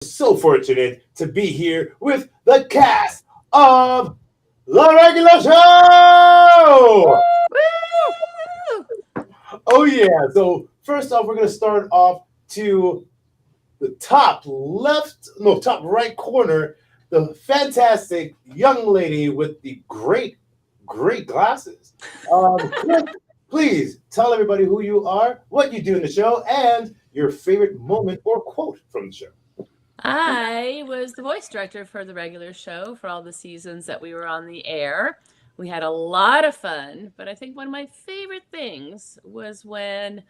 So fortunate to be here with the cast of the regular show. Oh yeah. So first off, we're gonna start off to the top left, no, top right corner, the fantastic young lady with the great glasses. Chris, please tell everybody who you are, what you do in the show, and your favorite moment or quote from the show. I was the voice director for the regular show for all the seasons that we were on the air. We had a lot of fun, but I think one of my favorite things was when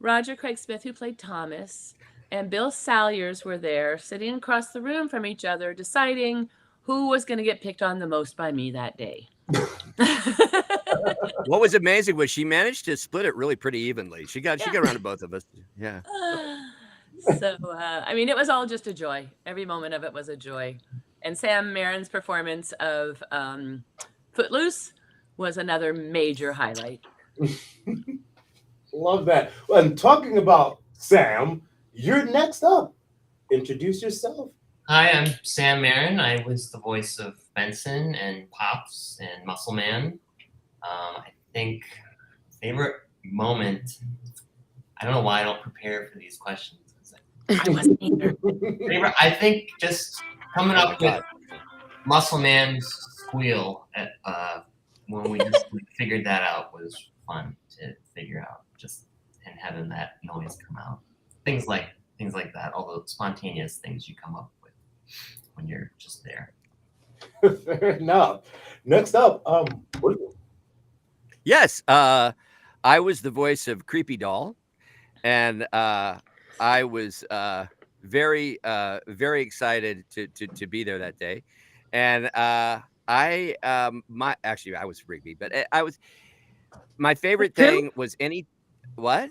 Roger Craig Smith, who played Thomas, and Bill Salyers were there sitting across the room from each other, deciding who was going to get picked on the most by me that day. What was amazing was she managed to split it really pretty evenly. She got around to both of us. Yeah. So, I mean, it was all just a joy. Every moment of it was a joy. And Sam Marin's performance of Footloose was another major highlight. Love that. Well, and talking about Sam, you're next up. Introduce yourself. Hi, I'm Sam Marin. I was the voice of Benson and Pops and Muscle Man. I think favorite moment. I don't know why I don't prepare for these questions. I wasn't either. Favorite, I think just coming up with Muscle Man's squeal at when we just figured that out was fun to figure out. Just and having that noise come out. Things like that. All the spontaneous things you come up with when you're just there. Fair enough. Next up, what are you? Yes. I was the voice of Creepy Doll, and I was very excited to be there that day. And I was Rigby, but my favorite thing was what?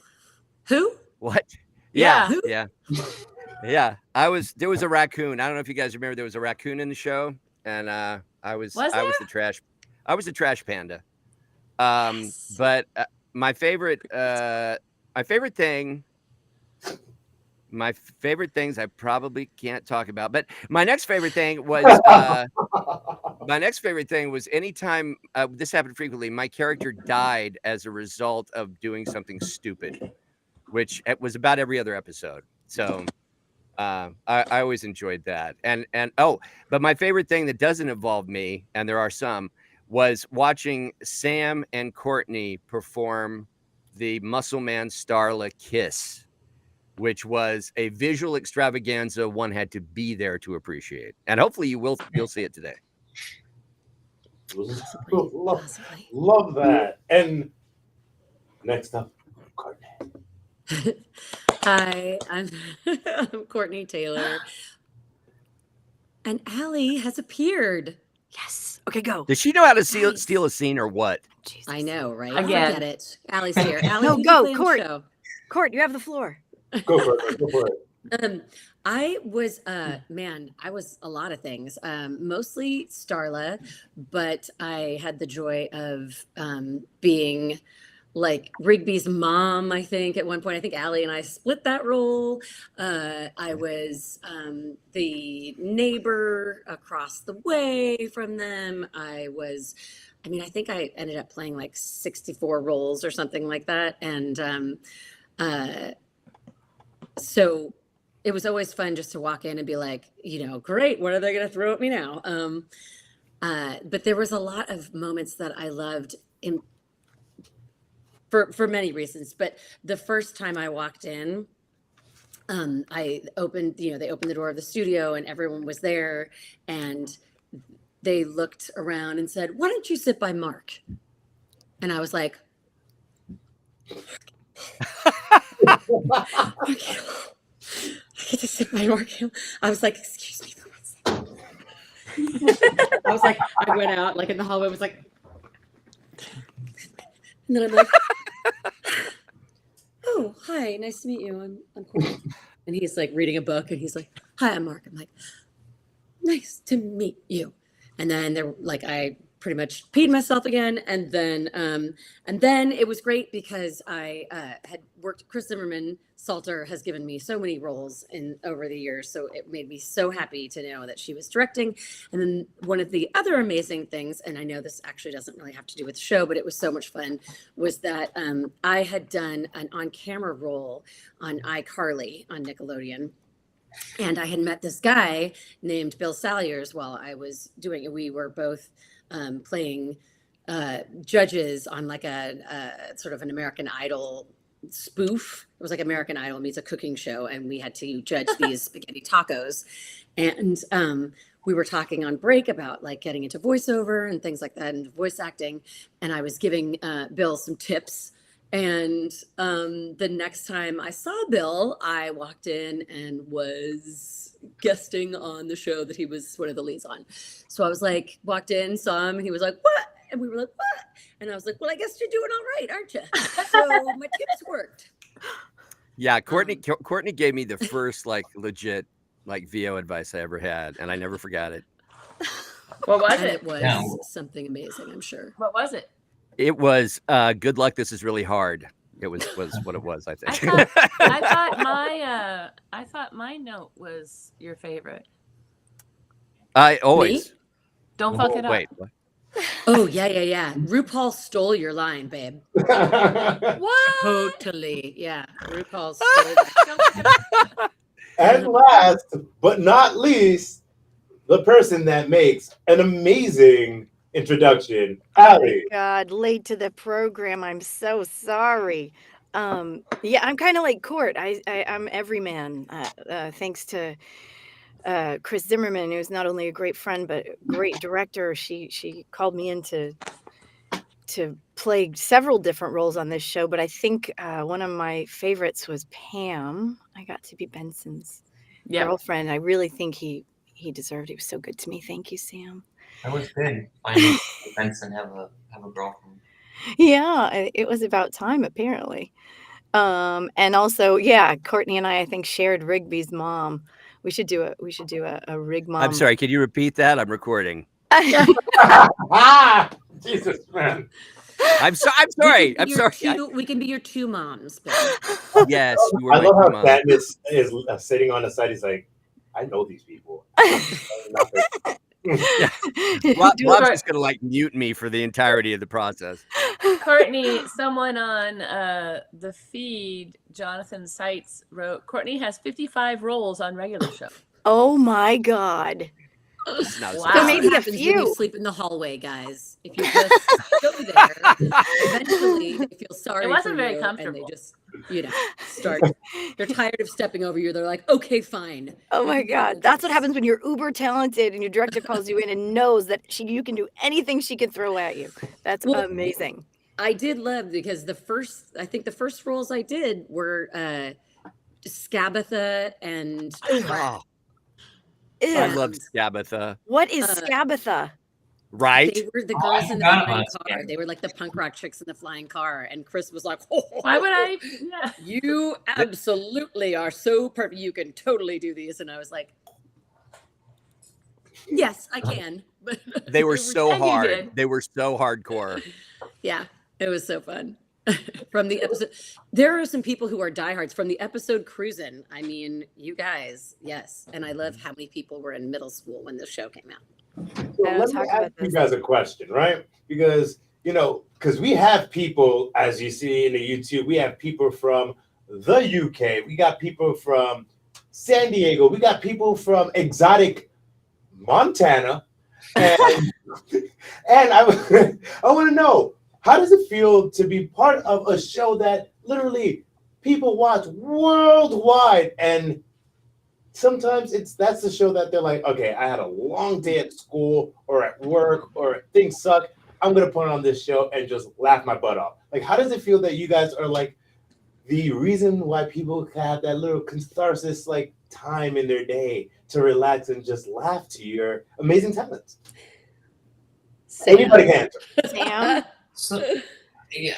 Who? What? Yeah. Yeah. There was a raccoon. I don't know if you guys remember, there was a raccoon in the show, and I was the trash panda. Yes. But my favorite things I probably can't talk about. But my next favorite thing was anytime this happened frequently. My character died as a result of doing something stupid, which it was about every other episode. So I always enjoyed that. But my favorite thing that doesn't involve me, and there are some, was watching Sam and Courtney perform the Muscle Man Starla kiss, which was a visual extravaganza one had to be there to appreciate. And hopefully you'll see it today. Love that. And next up, Courtney. Hi, I'm Courtney Taylor. And Allie has appeared. Yes. Okay, go. Does she know how to steal a scene or what? Jesus. I know, right? Again. Forget it. Allie's here. Allie, No, who's go, playing the Court. show? Court, you have the floor. Go for it. Go for it. I was I was a lot of things. Mostly Starla, but I had the joy of being like Rigby's mom, I think, at one point. I think Allie and I split that role. I was the neighbor across the way from them. I think I ended up playing like 64 roles or something like that. And so it was always fun just to walk in and be like, great, what are they going to throw at me now? But there was a lot of moments that I loved for many reasons. But the first time I walked in, they opened the door of the studio and everyone was there, and they looked around and said, "Why don't you sit by Mark?" And I was like, Mark, I get to sit by Mark. I was like, "Excuse me." I was like, I went out like in the hallway, was like, and then I'm like, "Oh, hi, nice to meet you. I'm Courtney." And he's like reading a book, and he's like, "Hi, I'm Mark." I'm like, "Nice to meet you." And then I pretty much peed myself again. And then it was great because I had worked. Chris Zimmerman Salter has given me so many roles over the years, so it made me so happy to know that she was directing. And then one of the other amazing things, and I know this actually doesn't really have to do with the show, but it was so much fun, was that I had done an on-camera role on iCarly on Nickelodeon. And I had met this guy named Bill Salyers while I was doing it. We were both playing judges on like a sort of an American Idol spoof. It was like American Idol meets a cooking show, and we had to judge these spaghetti tacos. And we were talking on break about like getting into voiceover and things like that and voice acting. And I was giving Bill some tips. And the next time I saw Bill, I walked in and was guesting on the show that he was one of the leads on. So I was like, walked in, saw him, and he was like, "What?" And we were like, "What?" And I was like, "Well, I guess you're doing all right, aren't you?" So my tips worked. Yeah, Courtney gave me the first like legit like VO advice I ever had, and I never forgot it. What was And it? it was Yeah. something amazing, I'm sure. What was it? It was good luck. This is really hard. It was what it was. I think. I thought my note was your favorite. I always. Don't fuck it up. Wait. What? Oh, yeah. RuPaul stole your line, babe. What? Totally. Yeah. RuPaul stole that. And last but not least, the person that makes an amazing introduction, Allie. God, late to the program. I'm so sorry. Yeah, I'm kind of like Court. I'm everyman. Thanks to Chris Zimmerman, who's not only a great friend but a great director. She called me in to play several different roles on this show, but I think one of my favorites was Pam. I got to be Benson's girlfriend. I really think he deserved it. He was so good to me. Thank you, Sam. That was big. Finding Benson have a girlfriend. Yeah, it was about time apparently. And also, yeah, Courtney and I think shared Rigby's mom. We should do a Rig mom. I'm sorry. Can you repeat that? I'm recording. Jesus, man. I'm sorry. I'm sorry. We can be your two moms. Bill. Yes, you were I my love how mom. Katniss is sitting on the side. He's like, I know these people. Rob's just gonna like mute me for the entirety of the process. Courtney, someone on the feed, Jonathan Seitz wrote, Courtney has 55 roles on regular show. Oh my God. Wow. So maybe a happens when you few. sleep in the hallway, guys. If you just go there, eventually they feel sorry. It wasn't for very you, comfortable. And they just, start. They're tired of stepping over you. They're like, okay, fine. Oh my God. That's what happens when you're uber talented and your director calls you in and knows that you can do anything she can throw at you. That's amazing. I did love because the first roles I did were Scabatha and Oh, Ew. I love Scabatha. What is Scabatha? Right? they were the Oh, girls I in the forgot flying about car. Scabatha. They were like the punk rock chicks in the flying car. And Chris was like, oh, Why would I? Yeah. you absolutely are so perfect. You can totally do these. And I was like, yes, I can. But They were so and you hard. did. They were so hardcore. yeah, it was so fun. From the episode, there are some people who are diehards from the episode Cruisin'. I mean, you guys, yes. And I love how many people were in middle school when the show came out. So Yeah, let me talk ask about you this. guys a question, right? Because, because we have people, as you see in the YouTube, we have people from the UK. We got people from San Diego. We got people from exotic Montana. And, and I want to know, how does it feel to be part of a show that literally people watch worldwide? And sometimes that's the show that they're like, okay, I had a long day at school or at work or things suck. I'm going to put on this show and just laugh my butt off. Like, how does it feel that you guys are like the reason why people have that little catharsis, like time in their day to relax and just laugh to your amazing talents? Anybody can answer. Sam? So, yeah,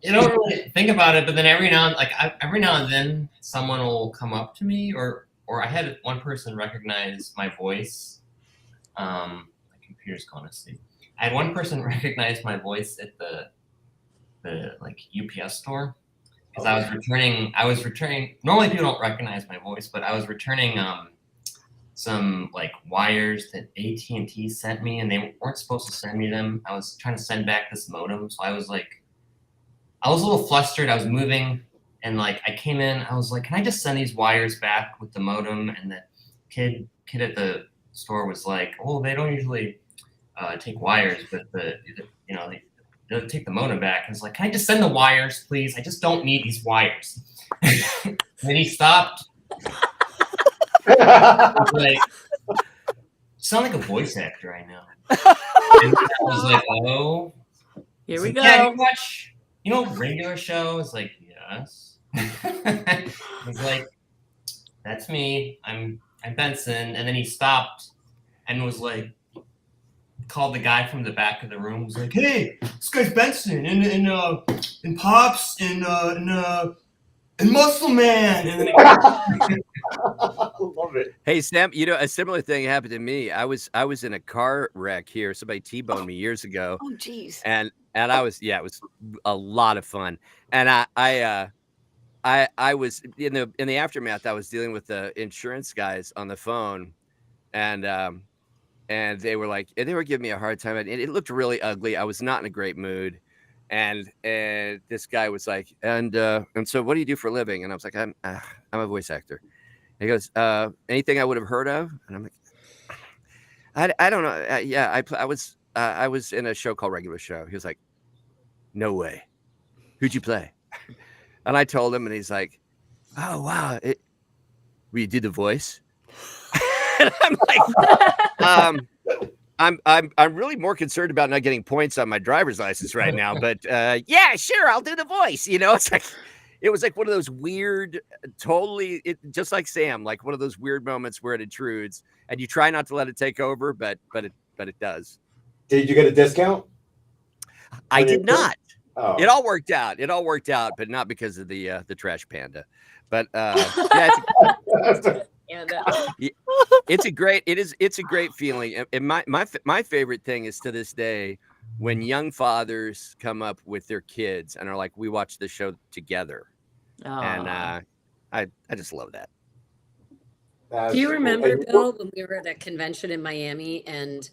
you don't really think about it, but then every now and then, someone will come up to me, or I had one person recognize my voice. My computer's going to sleep. I had one person recognize my voice at the like UPS store because I was returning. Normally people don't recognize my voice, but I was returning some like wires that AT&T sent me, and they weren't supposed to send me them. I was trying to send back this modem, so I was a little flustered. I was moving, and like I came in, I was like, "Can I just send these wires back with the modem?" And the kid at the store was like, "Oh, they don't usually take wires, but they'll take the modem back." And it's like, "Can I just send the wires, please? I just don't need these wires." And then he stopped. Like, sound like a voice actor I know. And I was like, "Oh, Here we like, go. Yeah, you watch, regular show?" It's like, "Yes." It's like, "That's me. I'm Benson." And then he stopped and was like, called the guy from the back of the room. Was like, "Hey, this guy's Benson in Pops in Muscle Man." And then Love it. Hey Sam, a similar thing happened to me. I was in a car wreck here. Somebody T-boned me years ago, Oh, geez. and I was it was a lot of fun. And I was in the aftermath. I was dealing with the insurance guys on the phone, and they were giving me a hard time. And it looked really ugly. I was not in a great mood. And this guy was like, and so what do you do for a living? And I was like, I'm a voice actor. And he goes, anything I would have heard of? And I'm like, I don't know. Yeah, I was in a show called Regular Show. He was like, no way. Who'd you play? And I told him, and he's like, oh wow, well, you did the voice. And I'm like, I'm really more concerned about not getting points on my driver's license right now. But yeah, sure, I'll do the voice. It's like, it was like one of those weird, just like Sam, like one of those weird moments where it intrudes, and you try not to let it take over, but it does. Did you get a discount? I did not. Oh. It all worked out, but not because of the trash panda. But yeah, it's a great feeling. And my favorite thing is, to this day, when young fathers come up with their kids and are like, we watch this show together. And I just love that. Do you remember, Bill, when we were at a convention in Miami, and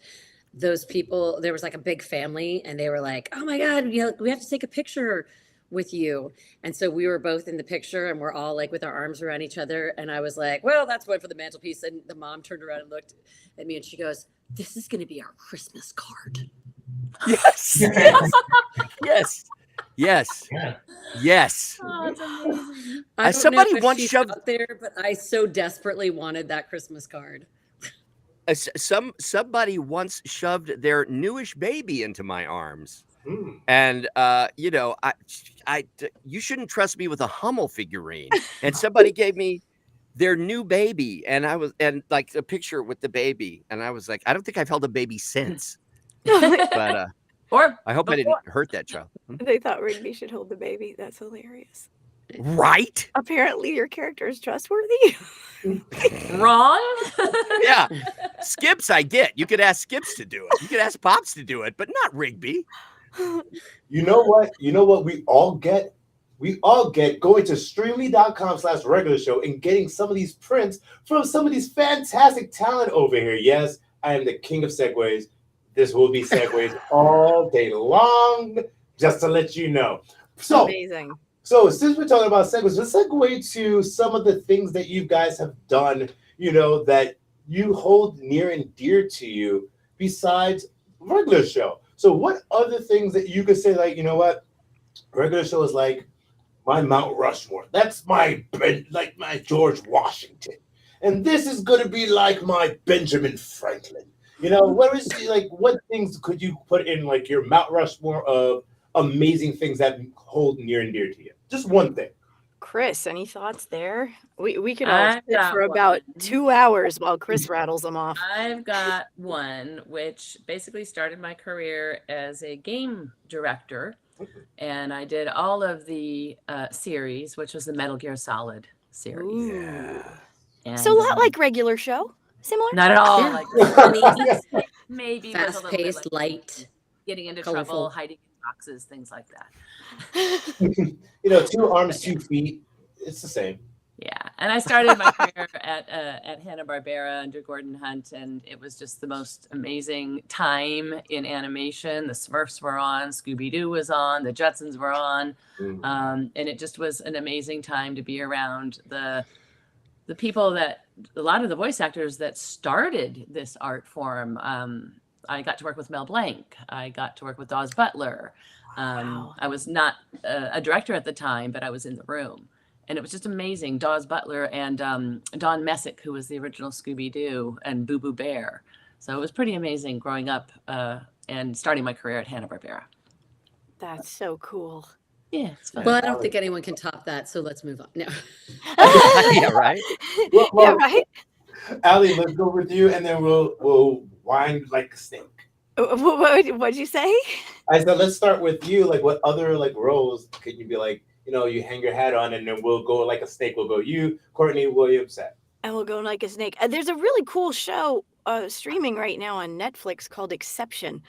those people, there was like a big family, and they were like, oh my God, we have to take a picture with you. And so we were both in the picture, and we're all like with our arms around each other. And I was like, well, that's one for the mantelpiece. And the mom turned around and looked at me, and she goes, this is going to be our Christmas card. Yes. Yes. Yes. Yeah. Yes. Oh, it's amazing. Somebody once shoved there, but I so desperately wanted that Christmas card. Somebody once shoved their newish baby into my arms. Mm. And you shouldn't trust me with a Hummel figurine. And somebody gave me their new baby, and like a picture with the baby, and I was like, I don't think I've held a baby since. But Or I hope I didn't hurt that child. They thought Rigby should hold the baby. That's hilarious. Right? Apparently, your character is trustworthy. wrong. Yeah. Skips, I get. You could ask Skips to do it. You could ask Pops to do it, but not Rigby. You know what? We all get? We all get going to streamly.com/regular show and getting some of these prints from some of these fantastic talent over here. Yes, I am the king of segues. This will be segues all day long, just to let you know. So Amazing. So since we're talking about segues, let's segue to some of the things that you guys have done, that you hold near and dear to you besides regular show. So what other things that you could say, like, what? Regular show is like my Mount Rushmore. That's my George Washington. And this is going to be like my Benjamin Franklin. What things could you put in like your Mount Rushmore of amazing things that hold near and dear to you? Just one thing. Chris, any thoughts there? We could all I've sit got for one. about 2 hours while Chris rattles them off. I've got one which basically started my career as a game director, and I did all of the series, which was the Metal Gear Solid series. Ooh. And, So a lot like regular show. Similar? not at all Yeah. like Funny, maybe with a little bit fast-paced, like light. getting into Colorful. trouble, hiding in boxes, things like that. 2 arms, 2 feet. It's the same. Yeah, and I started my career at Hanna-Barbera under Gordon Hunt, and it was just the most amazing time in animation. The Smurfs were on, Scooby-Doo was on, the Jetsons were on, and it just was an amazing time to be around the people that, a lot of the voice actors that started this art form. I got to work with Mel Blanc. I got to work with Dawes Butler. Wow. I was not a director at the time, but I was in the room. And it was just amazing. Dawes Butler and Don Messick, who was the original Scooby-Doo, and Boo Boo Bear. So it was pretty amazing growing up and starting my career at Hanna-Barbera. That's so cool. Yeah, it's fun. Well, I don't think anyone can top that, so let's move on. No. Yeah, right. Well, Yeah, right. Allie, let's go with you, and then we'll wind like a snake. What'd you say? I said, let's start with you. Like, what other like roles can you be like? You hang your hat on, and then we'll go like a snake. We'll go you, Courtney Williams. And we'll go like a snake. There's a really cool show streaming right now on Netflix called Exception.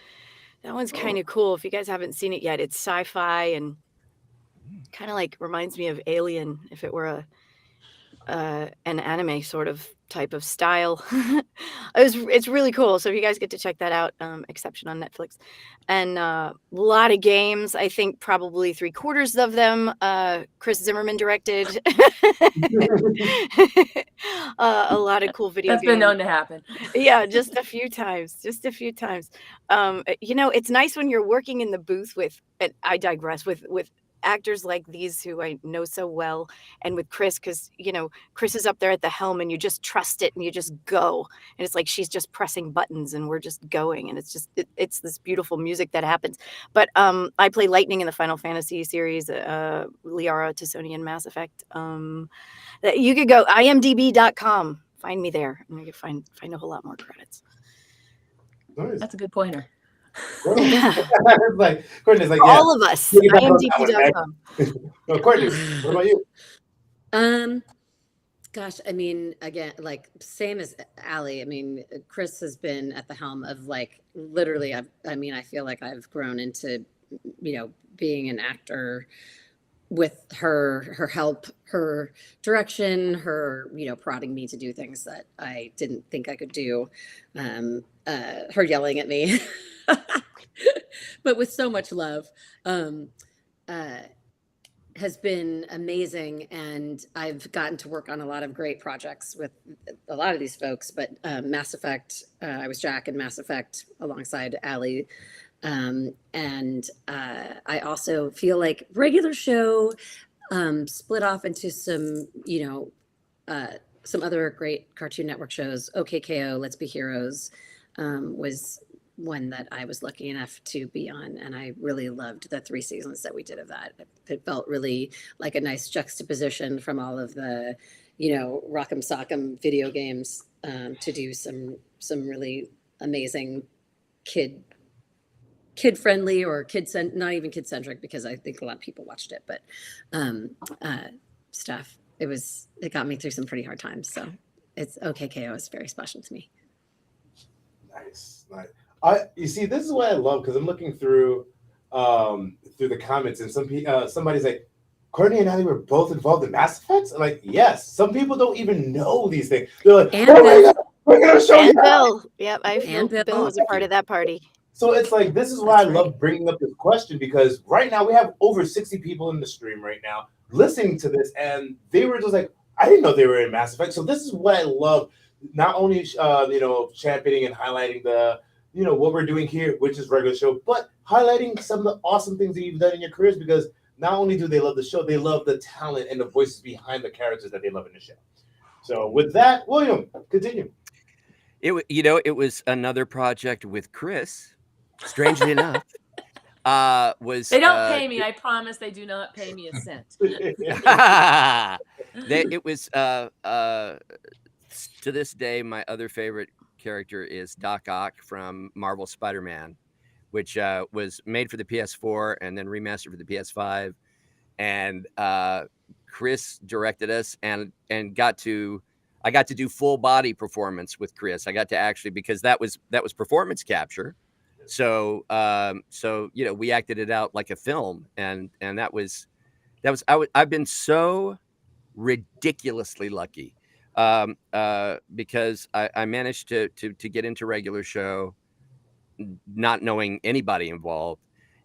That one's kind of cool. If you guys haven't seen it yet, it's sci-fi and kind of like reminds me of Alien if it were an anime sort of type of style. It's really cool. So if you guys get to check that out, Exception on Netflix. And a lot of games. I think probably 3/4 of them Chris Zimmerman directed. A lot of cool video That's games. been known to happen. Yeah, just a few times. It's nice when you're working in the booth with, and I digress, with actors like these who I know so well, and with Chris, because Chris is up there at the helm and you just trust it and you just go, and it's like she's just pressing buttons and we're just going, and it's just it's this beautiful music that happens. But I play Lightning in the Final Fantasy series, Liara T'Sonian Mass Effect. You could go imdb.com, find me there, and you can find a whole lot more credits. Nice. That's a good pointer. Like Courtney's like, All of us, imdb.com. No, Courtney, what about you? Gosh, I mean, again, like same as Allie. I mean, Chris has been at the helm of like literally. I feel like I've grown into, being an actor with her help, her direction, her prodding me to do things that I didn't think I could do, her yelling at me. But with so much love, has been amazing. And I've gotten to work on a lot of great projects with a lot of these folks, but Mass Effect, I was Jack in Mass Effect alongside Allie. And I also feel like regular show split off into some, some other great Cartoon Network shows. OKKO, Let's Be Heroes, was one that I was lucky enough to be on, and I really loved the 3 seasons that we did of that. It felt really like a nice juxtaposition from all of the, Rock'em Sock'em video games, to do some really amazing kid friendly or not even kid centric, because I think a lot of people watched it, but stuff. It got me through some pretty hard times. So it's OKKO is very special to me. Nice. You see, this is what I love, because I'm looking through the comments, and somebody's like, Courtney and Allie were both involved in Mass Effect? I'm like, yes. Some people don't even know these things. They're like, And oh my God, we're gonna show you. Bill. Yep, Bill Bill. was a part of that party. So it's like, this is why I love bringing up this question, because right now we have over 60 people in the stream right now listening to this, and they were just like, I didn't know they were in Mass Effect. So this is what I love, not only championing and highlighting the what we're doing here, which is regular show, but highlighting some of the awesome things that you've done in your careers, because not only do they love the show, they love the talent and the voices behind the characters that they love in the show. So with that, William, continue. It was another project with Chris. Strangely enough, They don't pay me. I promise they do not pay me a cent. It was to this day, my other favorite character is Doc Ock from Marvel Spider-Man, which was made for the PS4 and then remastered for the PS5. And Chris directed us, and I got to do full body performance with Chris. I got to actually, because that was performance capture. So we acted it out like a film, and I've been so ridiculously lucky, because I managed to get into regular show, not knowing anybody involved,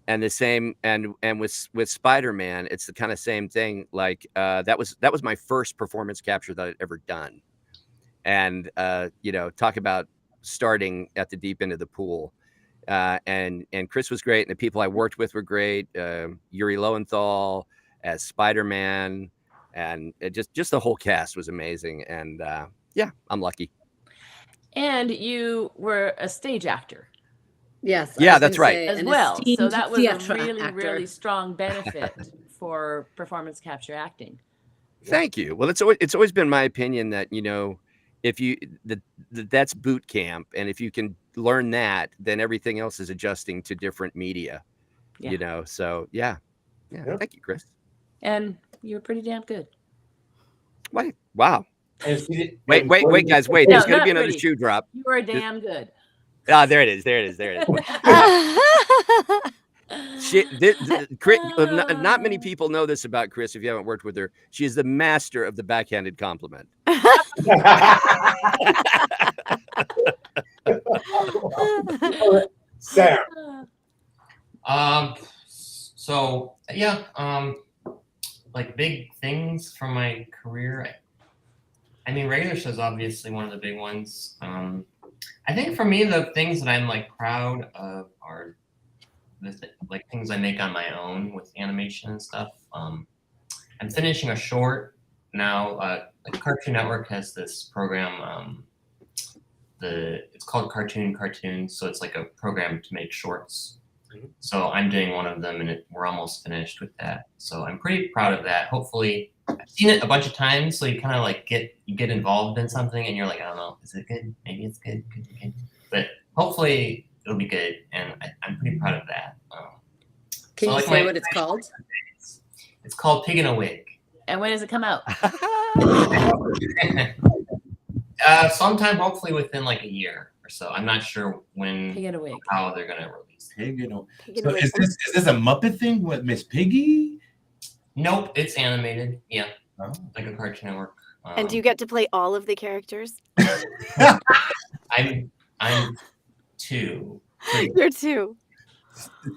and the same and with Spider-Man, it's the kind of same thing. Like that was my first performance capture that I'd ever done, and talk about starting at the deep end of the pool. And Chris was great, and the people I worked with were great. Yuri Lowenthal as Spider-Man, and it just the whole cast was amazing. And I'm lucky. And you were a stage actor. Yes. Yeah, that's right. As well. So that was a really strong benefit for performance capture acting. Thank you. Well, it's always been my opinion that, if you that's boot camp, and if you can learn that, then everything else is adjusting to different media. So yeah. Thank you, Chris. And you're pretty damn good. What? Wow. Wait, guys, wait. There's going to be another shoe drop. You are damn good. Ah, there it is. Chris, not many people know this about Chris if you haven't worked with her. She is the master of the backhanded compliment. Sam. So yeah, like big things from my career. I mean, regular show is obviously one of the big ones. I think for me, the things that I'm like proud of are like things I make on my own with animation and stuff. I'm finishing a short now. Like Cartoon Network has this program. It's called Cartoons, so it's like a program to make shorts. So I'm doing one of them, and we're almost finished with that. So I'm pretty proud of that. Hopefully, I've seen it a bunch of times, so you kind of like get involved in something, and you're like, I don't know, is it good? Maybe it's good. Could be good. But hopefully, it'll be good, and I'm pretty proud of that. Can you say what it's called? It's called Pig in a Wig. And when does it come out? Sometime, hopefully within like a year or so. I'm not sure when, Pig in a Wig. how they're gonna release it. Pig in a Wig. So is this a Muppet thing with Miss Piggy? Nope, it's animated. Yeah, Oh. like a Cartoon Network. And do you get to play all of the characters? I'm two. You're two.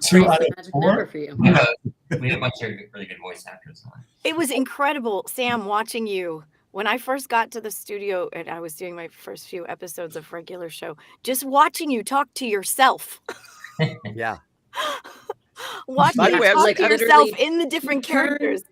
Two out of Magic four? number for you. We have a bunch of really good voice actors on. It was incredible, Sam, watching you. When I first got to the studio and I was doing my first few episodes of regular show, just watching you talk to yourself. Yeah. Watching By the you way, I was talk like, to yourself literally in the different characters.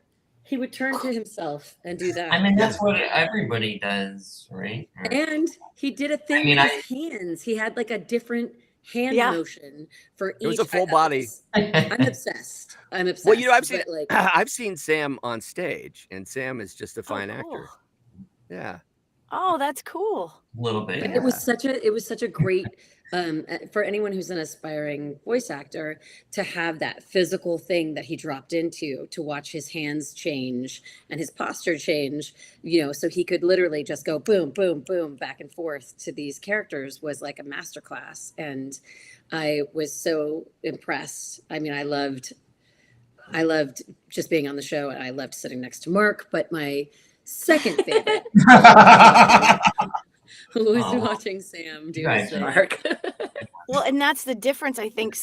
He would turn to himself and do that. I mean, that's what everybody does, right? And he did a thing mean, with his hands. He had like a different hand Yeah. motion for each. It was a full body. I'm obsessed. Well, I've seen but, like, I've seen Sam on stage, and Sam is just a fine cool. actor. Yeah. Oh, that's cool. A little bit. but it was such a great for anyone who's an aspiring voice actor to have that physical thing that he dropped into, to watch his hands change and his posture change, so he could literally just go boom, boom, boom, back and forth to these characters, was like a masterclass. And I was so impressed. I mean, I loved just being on the show, and I loved sitting next to Mark, but my second favorite was watching Sam do his thing. Mark. Well, and that's the difference. I think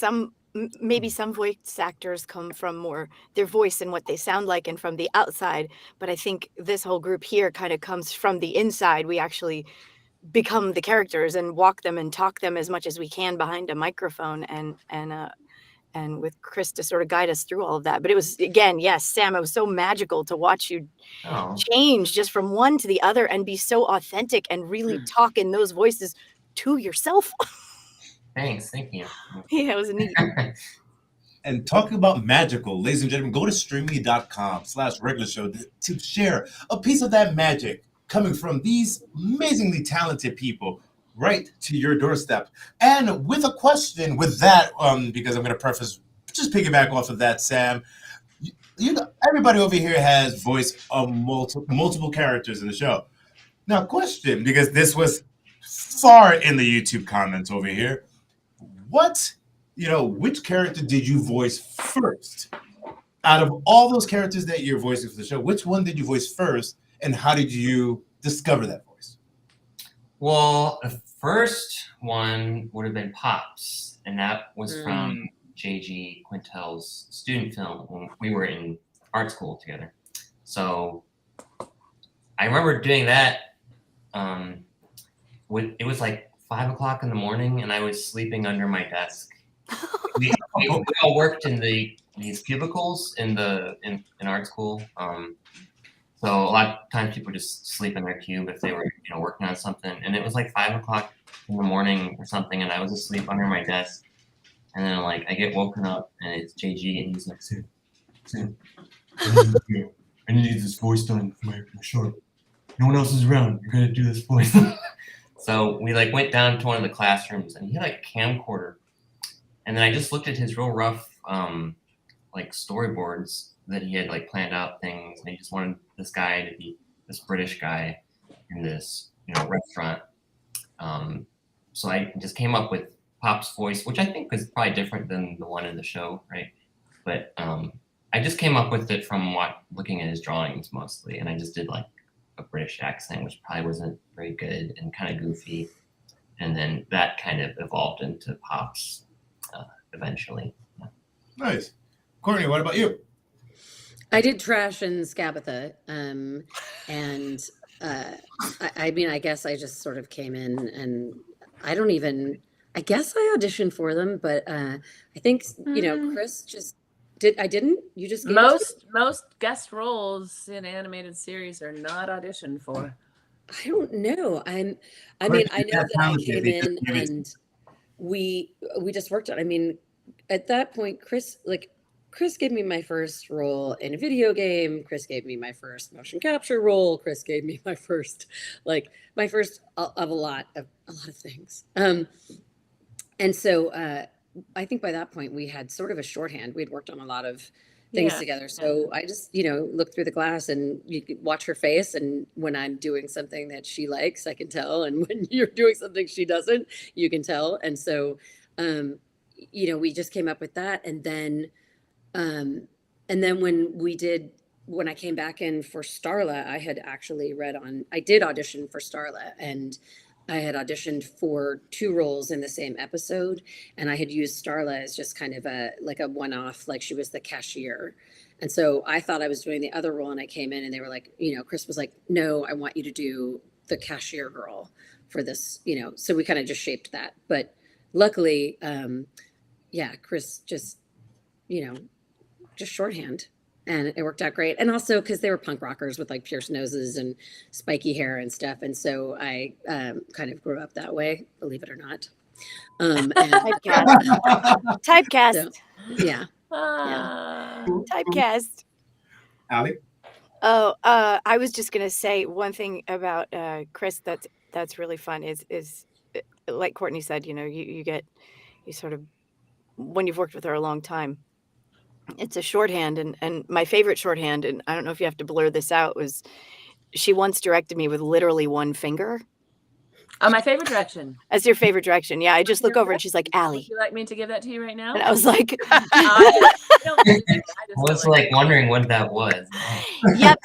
maybe some voice actors come from more their voice and what they sound like and from the outside. But I think this whole group here kind of comes from the inside. We actually become the characters and walk them and talk them as much as we can behind a microphone, and with Chris to sort of guide us through all of that. But it was, again, yes, Sam, it was so magical to watch you change just from one to the other and be so authentic and really talk in those voices to yourself. Thanks. Thank you. Yeah, it was neat. And talking about magical, ladies and gentlemen, go to streamily.com/regular show to share a piece of that magic coming from these amazingly talented people right to your doorstep. And with a question with that, because I'm going to preface, just piggyback off of that, Sam, everybody over here has voiced multiple characters in the show. Now, question, because this was far in the YouTube comments over here, what which character did you voice first? Out of all those characters that you're voicing for the show, which one did you voice first, and how did you discover that voice? Well, the first one would have been Pops, and that was from J.G. Quintel's student film when we were in art school together. So I remember doing that. It was like 5 o'clock in the morning, and I was sleeping under my desk. we all worked in these cubicles in art school. So a lot of times people just sleep in their cube if they were working on something. And it was like 5 o'clock in the morning or something, and I was asleep under my desk. And then I get woken up, and it's JG, and he's like, Sam, I need to get this voice done for my short. No one else is around. You're gonna do this voice. So we went down to one of the classrooms, and he had a camcorder. And then I just looked at his real rough storyboards that he had planned out things, and he just wanted this guy to be this British guy in this restaurant. So I just came up with Pop's voice, which I think was probably different than the one in the show, right? But I just came up with it from looking at his drawings mostly, and I just did a British accent, which probably wasn't very good and kind of goofy, and then that kind of evolved into Pop's eventually. Yeah. Nice. Courtney, what about you? I did Trash and Scabatha, and I guess I just sort of came in, and I guess I auditioned for them, but I think Chris just did. I didn't. You just gave most guest roles in animated series are not auditioned for. I don't know. I mean, I know that I came in and we just worked on. I mean, at that point, Chris gave me my first role in a video game. Chris gave me my first motion capture role. Chris gave me my first of a lot of things. And so I think by that point we had sort of a shorthand. We'd worked on a lot of things together. So I just, looked through the glass, and you could watch her face. And when I'm doing something that she likes, I can tell. And when you're doing something she doesn't, you can tell. And so, we just came up with that. And then when I came back in for Starla, I had actually I did audition for Starla, and I had auditioned for 2 roles in the same episode, and I had used Starla as just kind of a one-off, she was the cashier. And so I thought I was doing the other role, and I came in and they were Chris was like, no, I want you to do the cashier girl for this, so we kind of just shaped that. But luckily, Chris just, just shorthand, and it worked out great. And also because they were punk rockers with pierced noses and spiky hair and stuff. And so I kind of grew up that way, believe it or not. Typecast. So, yeah. Typecast. Allie? Oh, I was just gonna say one thing about Chris that's really fun is like Courtney said, you sort of, when you've worked with her a long time, it's a shorthand, and my favorite shorthand, and I don't know if you have to blur this out, was she once directed me with literally one finger. Oh, my favorite direction. That's your favorite direction. Yeah, I just look over and she's like, Allie. Would you like me to give that to you right now? And I was like, I was wondering what that was. Yep.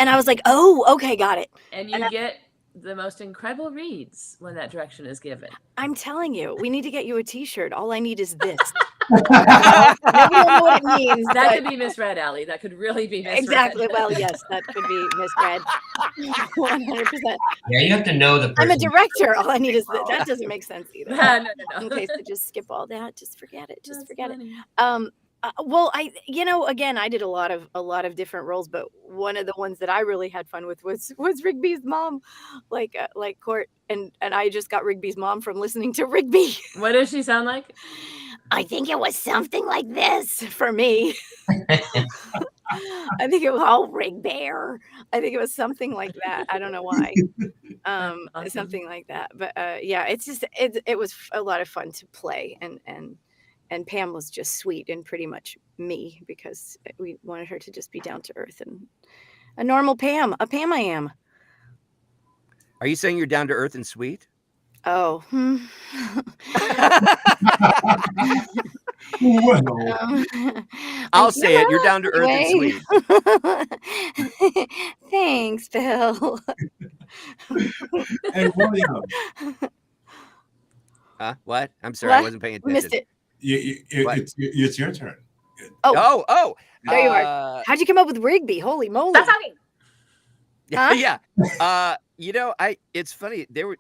And I was like, oh, okay, got it. And you get the most incredible reads when that direction is given. I'm telling you, we need to get you a T-shirt. All I need is this. I don't know what it means. That could be misread, Allie. That could really be misread. Exactly. Well, yes, that could be misread. 100%. Yeah, you have to know the person. I'm a director. All I need is that doesn't make sense either. No. Okay, so just skip all that. Just forget it. Just forget funny. it. Well, again, I did a lot of different roles, but one of the ones that I really had fun with was Rigby's mom, like Court, and I just got Rigby's mom from listening to Rigby. What does she sound like? I think it was something like this for me. I think it was Rig Bear. I think it was something like that. I don't know why. Awesome. Something like that. But it was a lot of fun to play, and Pam was just sweet and pretty much me, because we wanted her to just be down to earth and a normal Pam. A Pam I am. Are you saying you're down to earth and sweet? Oh. Well, I'll say it. You're down to earth and sweet. sweet. Thanks, Bill. and William, Huh? What? I'm sorry, I What? wasn't paying attention. Missed it. What? it's your turn. Oh, there you are. are. How'd you come up with Rigby? Holy moly. Stop talking. Huh? Yeah. It's funny. They were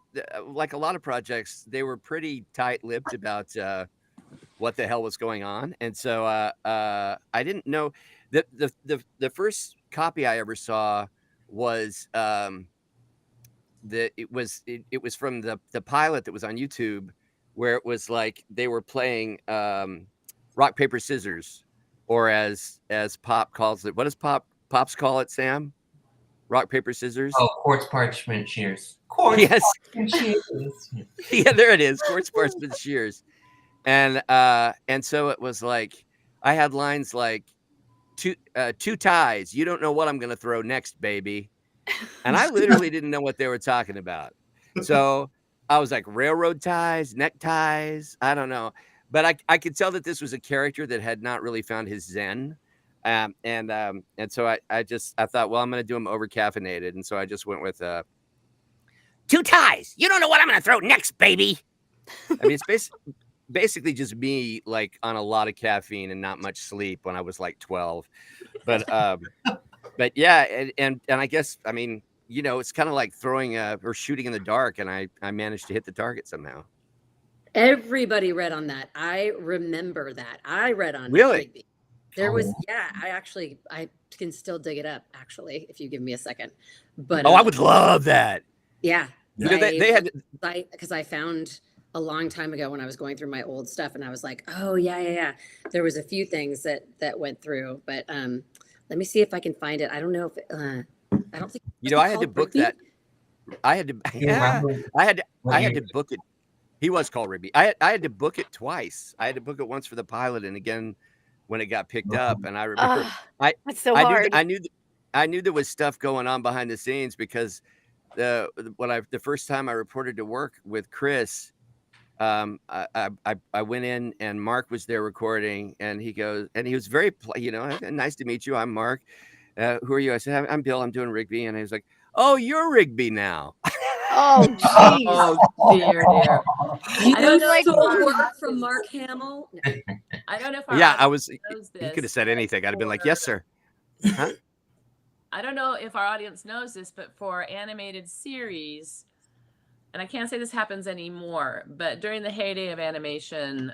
like a lot of projects. They were pretty tight-lipped about what the hell was going on, and so I didn't know the first copy I ever saw was it was from the pilot that was on YouTube, where it was like they were playing rock paper scissors, or as Pop calls it. What does Pops call it, Sam? Rock paper scissors. Oh, quartz parchment shears. Quartz Yes. parchment shears. Yeah, there it is. Quartz parchment shears. And so it was like I had lines like two ties. You don't know what I'm gonna throw next, baby. And I literally didn't know what they were talking about. So I was like, railroad ties, neckties. I don't know. But I could tell that this was a character that had not really found his zen. And so I thought, well, I'm going to do him over caffeinated. And so I just went with two ties. You don't know what I'm going to throw next, baby. I mean, it's basically just me like on a lot of caffeine and not much sleep when I was like 12. But yeah. And I guess, I mean, you know, it's kind of like throwing or shooting in the dark. And I managed to hit the target somehow. Everybody read on that. I remember that. I read on Really? Rigby. There was, I can still dig it up, actually, if you give me a second. But I would love that. Yeah. You know, they had, because I found a long time ago when I was going through my old stuff, and I was like, oh yeah. There was a few things that went through, but let me see if I can find it. I don't know if I don't think I had to book Rigby. that. I had to book it. He was called Rigby. I had to book it twice. I had to book it once for the pilot and again when it got picked up. And I remember That's so hard. I knew there was stuff going on behind the scenes because the first time I reported to work with Chris, I went in and Mark was there recording, and he goes, and he was very, nice to meet you. I'm Mark. Who are you? I said, I'm Bill. I'm doing Rigby. And he was like, oh, you're Rigby now. Oh, jeez. Oh, dear. You I don't know if stole Mark work from Mark Hamill. No. I don't know if He could have said anything. I'd have been like, yes, sir. Huh? I don't know if our audience knows this, but for animated series, and I can't say this happens anymore, but during the heyday of animation,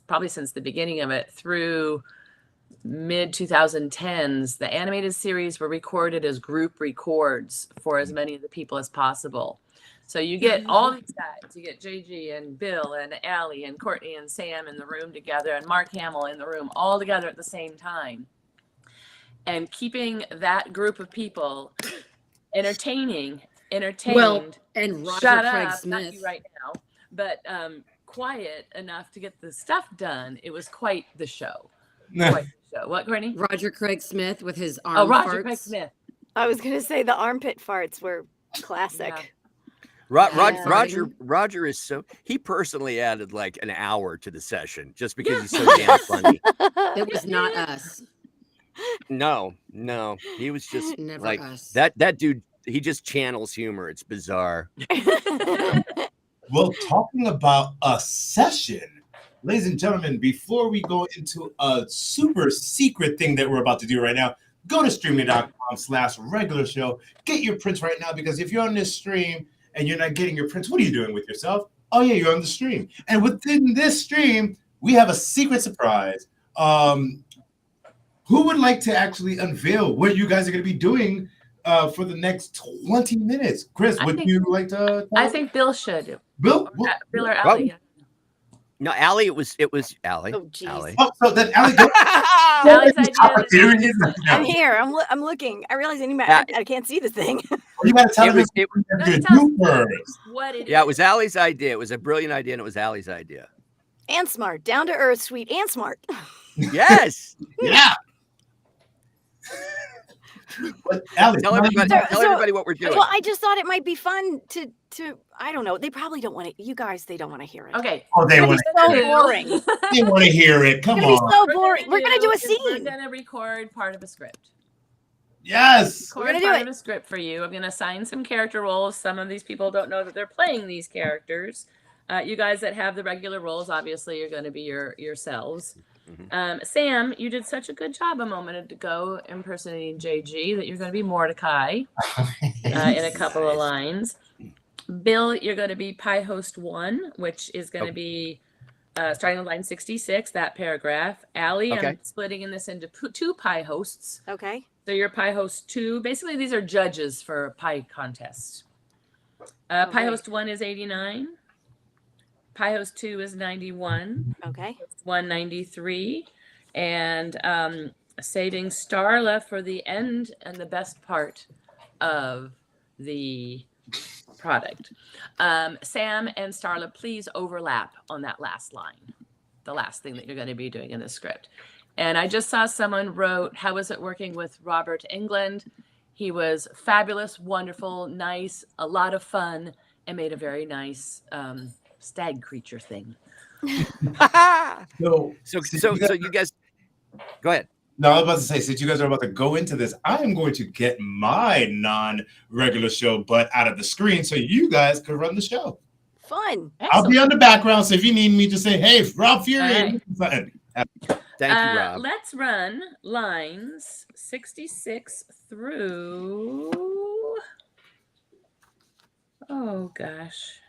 probably since the beginning of it through mid 2010s, the animated series were recorded as group records for as many of the people as possible. So you get all these guys, you get JG and Bill and Allie and Courtney and Sam in the room together and Mark Hamill in the room all together at the same time. And keeping that group of people entertained. Well, and Roger Shut Craig up, Smith. not you right now, but quiet enough to get the stuff done. It was quite the show. Quite the show. What, Courtney? Roger Craig Smith with his arm Roger farts. Craig Smith. I was going to say the armpit farts were classic. Roger is he personally added like an hour to the session just because he's so damn funny. It was not us. No, he was just Never like us. that dude. He just channels humor. It's bizarre. Well, talking about a session, ladies and gentlemen, before we go into a super secret thing that we're about to do right now, go to streamily.com/regular show. Get your prints right now, because if you're on this stream and you're not getting your prints, what are you doing with yourself? Oh yeah, you're on the stream. And within this stream, we have a secret surprise. Who would like to actually unveil what you guys are going to be doing for the next 20 minutes? Chris, would you like to? I think Bill should. Bill? Bill or Allie. Yeah. No, Allie. It was Allie. Oh, jeez. Allie. Oh, so then Allie, go. Allie's idea. I'm here. I'm looking. I realize I can't see the thing. You got to tell me first. What it is. Yeah, it was Allie's idea. It was a brilliant idea, and it was Allie's idea. And smart. Down to earth, sweet, and smart. Yes. Yeah. But Allie, Tell everybody what we're doing. Well, I just thought it might be fun to to. I don't know. They probably don't want to. You guys, they don't want to hear it. Okay. Oh, they It's want so to. boring. They want to hear it. Come It's gonna be on. so What boring. We're gonna do a is We're scene. gonna record part of a script. Yes. We're gonna do Part it. of a script for you. I'm gonna assign some character roles. Some of these people don't know that they're playing these characters. You guys that have the regular roles, obviously, you're going to be yourselves. Sam, you did such a good job a moment ago impersonating JG that you're going to be Mordecai in a couple of lines. Bill, you're going to be Pie Host 1, which is going to be starting on line 66, that paragraph. Allie, Okay. I'm splitting this into two Pie Hosts. Okay. So you're Pie Host 2. Basically, these are judges for a pie contest. Pie Okay. Host 1 is 89. Pie Host 2 is 91. Okay. 193. And saving Starla for the end and the best part of the product. Sam and Starla, please overlap on that last line, the last thing that you're going to be doing in the script. And I just saw someone wrote, how was it working with Robert Englund? He was fabulous, wonderful, nice, a lot of fun, and made a very nice stag creature thing. So So you guys, go ahead. No, I was about to say, since you guys are about to go into this, I am going to get my non-regular show butt out of the screen so you guys can run the show. Fun. I'll be on the background, so if you need me to say, hey, Rob Fury. All right. Thank you, Rob. Let's run lines 66 through. Oh gosh.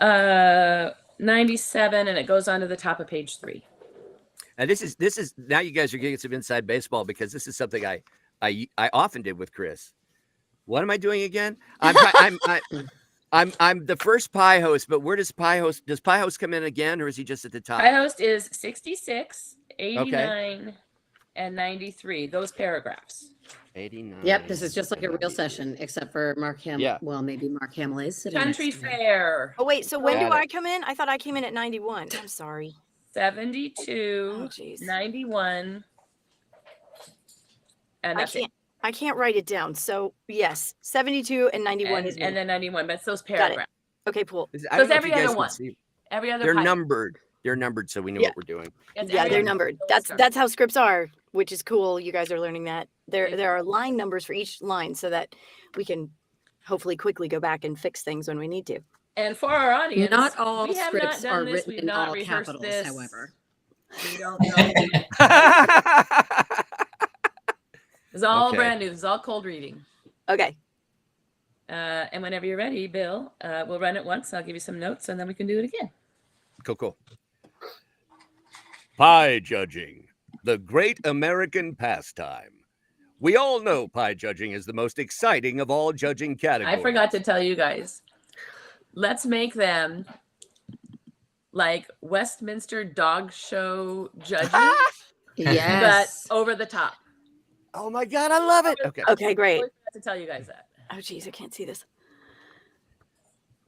97, and it goes on to the top of page 3. And this is now you guys are getting some inside baseball because this is something I often did with Chris. What am I doing again? I'm the first pie host, but where does pie host come in again, or is he just at the top? Pie host is 66, 89, and 93. Those paragraphs. 89. Yep, this is just like a real session, except for Mark Hamill. Yeah. Well, maybe Mark Hamill is sitting Country next to me. Fair. Oh wait, so when do Got it. I come in? I thought I came in at 91. I'm sorry. 72, Oh, jeez. 91. And that's it. I can't write it down. So yes, 72 and 91 is me. And then 91, but it's those Got it. paragraphs. Okay, cool. I don't know if every you guys other can one. see. Every other They're pie- numbered. They're numbered, so we know Yeah. what we're doing. it's Yeah, every they're other numbered. one. That's how scripts are, which is cool. You guys are learning that. There are line numbers for each line so that we can hopefully quickly go back and fix things when we need to. And for our audience, Not all we have scripts not done are this. written We've in not all rehearsed capitals, this. however. We don't know. It's all Okay. brand new. It's all cold reading. Okay. And whenever you're ready, Bill, we'll run it once. I'll give you some notes, and then we can do it again. Cool. Pie judging, the great American pastime. We all know pie judging is the most exciting of all judging categories. I forgot to tell you guys. Let's make them like Westminster dog show judges, Yes. but over the top. Oh my God, I love it. Okay. Okay, great. I forgot to tell you guys that. Oh geez, I can't see this.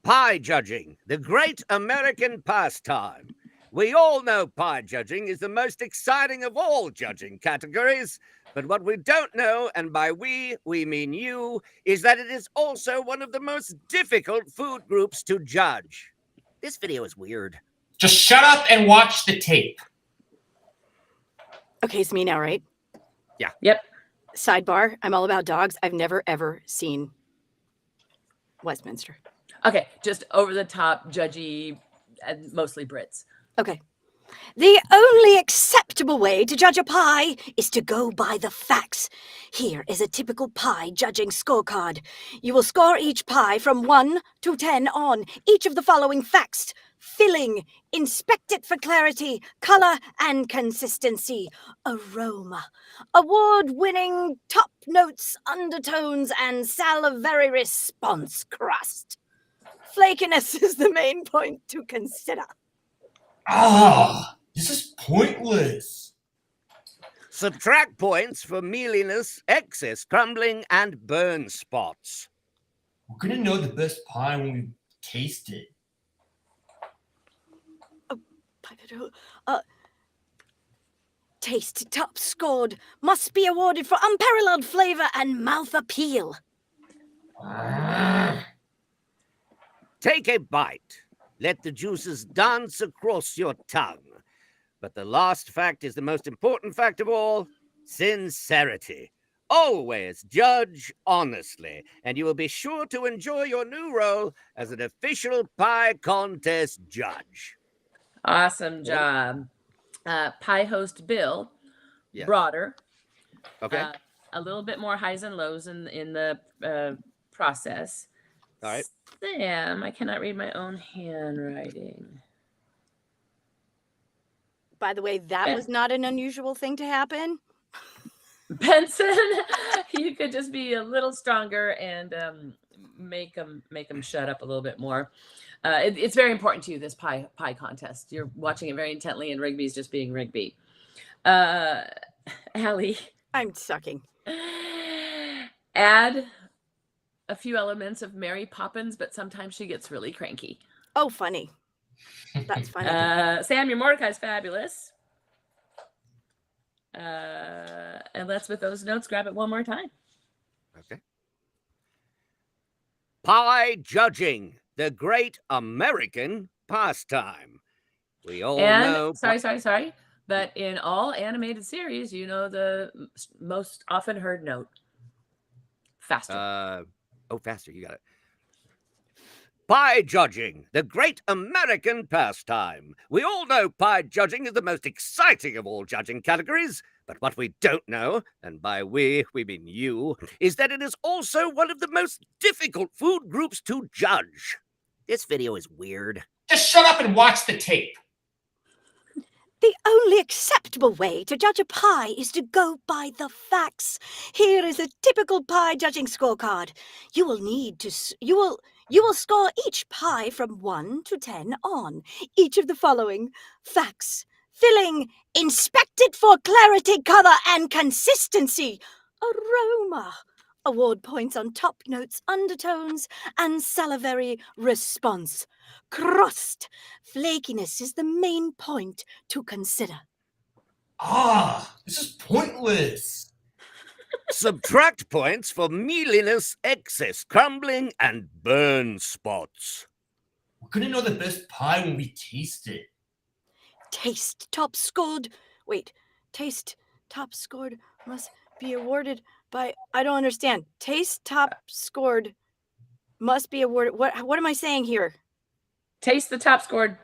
Pie judging, the great American pastime. We all know pie judging is the most exciting of all judging categories. But what we don't know, and by we mean you, is that it is also one of the most difficult food groups to judge. This video is weird. Just shut up and watch the tape. Okay, it's me now, right? Yeah. Yep. Sidebar, I'm all about dogs. I've never ever seen Westminster. Okay, just over the top, judgy, and mostly Brits. Okay. The only acceptable way to judge a pie is to go by the facts. Here is a typical pie judging scorecard. You will score each pie from 1 to 10 on each of the following facts: filling, inspect it for clarity, color and consistency, aroma, award-winning top notes, undertones, and salivary response, crust. Flakiness is the main point to consider. Ah, this is pointless. Subtract points for mealiness, excess crumbling, and burn spots. We're gonna know the best pie when we taste it. Taste top scored, must be awarded for unparalleled flavor and mouth appeal. Ah. Take a bite. Let the juices dance across your tongue. But the last fact is the most important fact of all: sincerity. Always judge honestly, and you will be sure to enjoy your new role as an official pie contest judge. Awesome job. Pie host Bill, Yes. broader, Okay. a little bit more highs and lows in the process. All right. Sam, I cannot read my own handwriting. By the way, that was not an unusual thing to happen. Benson, you could just be a little stronger and make them shut up a little bit more. It's very important to you, this pie contest. You're watching it very intently, and Rigby's just being Rigby. Allie, I'm sucking. add a few elements of Mary Poppins, but sometimes she gets really cranky. Oh, funny. That's funny. Sam, your Mordecai's fabulous. And let's, with those notes, grab it one more time. Okay. Pie judging, the great American pastime. We all know. Sorry. But in all animated series, you know the most often heard note. Faster. Faster. You got it. Pie judging, the great American pastime. We all know pie judging is the most exciting of all judging categories, but what we don't know, and by we mean you, is that it is also one of the most difficult food groups to judge. This video is weird. Just shut up and watch the tape. The only acceptable way to judge a pie is to go by the facts. Here is a typical pie judging scorecard. You will score each pie from 1 to 10 on each of the following facts: filling, inspected for clarity, color, and consistency; aroma, award points on top notes, undertones, and salivary response; crust, flakiness is the main point to consider. This is pointless. Subtract points for mealiness, excess crumbling, and burn spots. We're gonna know the best pie when we taste it. Taste top scored must be awarded by, I don't understand. Taste top scored must be awarded. What am I saying here? Taste the top scored.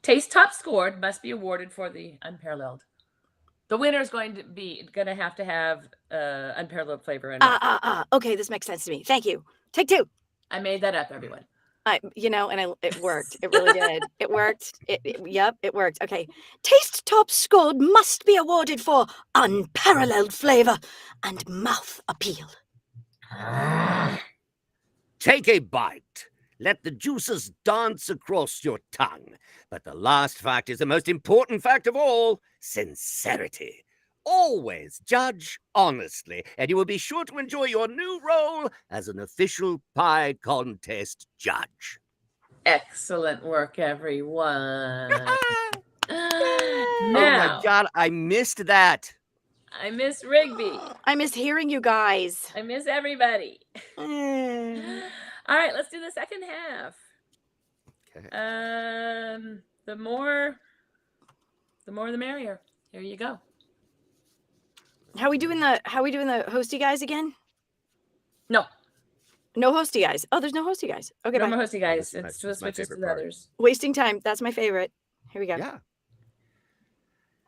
Taste top scored must be awarded for the unparalleled. The winner is going to have unparalleled flavor. Okay, this makes sense to me. Thank you. Take two. I made that up, everyone. It worked. It really did. It worked. It worked. Okay. Taste top scored must be awarded for unparalleled flavor and mouth appeal. Take a bite. Let the juices dance across your tongue. But the last fact is the most important fact of all: sincerity. Always judge honestly, and you will be sure to enjoy your new role as an official pie contest judge. Excellent work, everyone. Oh my God, I missed that. I miss Rigby. I miss hearing you guys. I miss everybody. All right, let's do the second half. Okay. The more the merrier. Here you go. How we doing the hosty guys again? No hosty guys. Oh, there's no hosty guys. Okay, no bye. more hosty guys. That's It's just my switches to favorite the part. others. Wasting time. That's my favorite. Here we go. Yeah.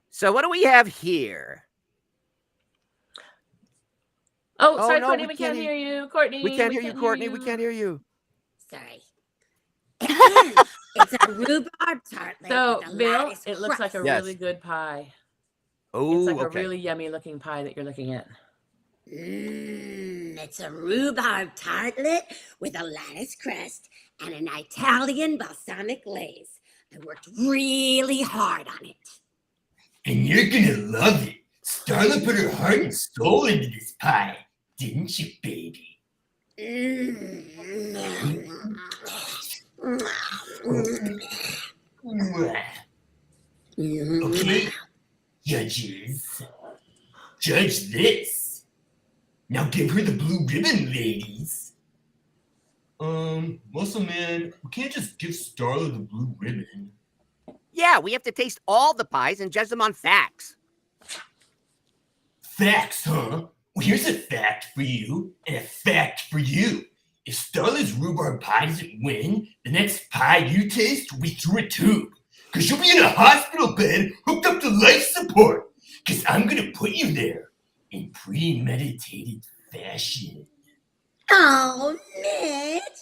So what do we have here? Oh, Oh, sorry, no, Courtney, we we can't can't hear you. Courtney, We can't hear you, Courtney. We can't hear you. Sorry. It's a rhubarb tartlet. So, with a Bill, lattice it looks like a crust. Yes. really good pie. Oh, It's like okay. a really yummy looking pie that you're looking at. It's a rhubarb tartlet with a lattice crust and an Italian balsamic glaze. I worked really hard on it. And you're gonna love it. Starla put her heart and soul into this pie, didn't you, baby? Okay, judges. Judge this. Now give her the blue ribbon, ladies. Muscle Man, we can't just give Starla the blue ribbon. Yeah, we have to taste all the pies and judge them on facts. Facts, huh? Well, here's a fact for you and a fact for you. If Starla's rhubarb pie doesn't win, the next pie you taste will be through a tube. Because you'll be in a hospital bed hooked up to life support. Because I'm going to put you there in premeditated fashion. Oh, Mitch,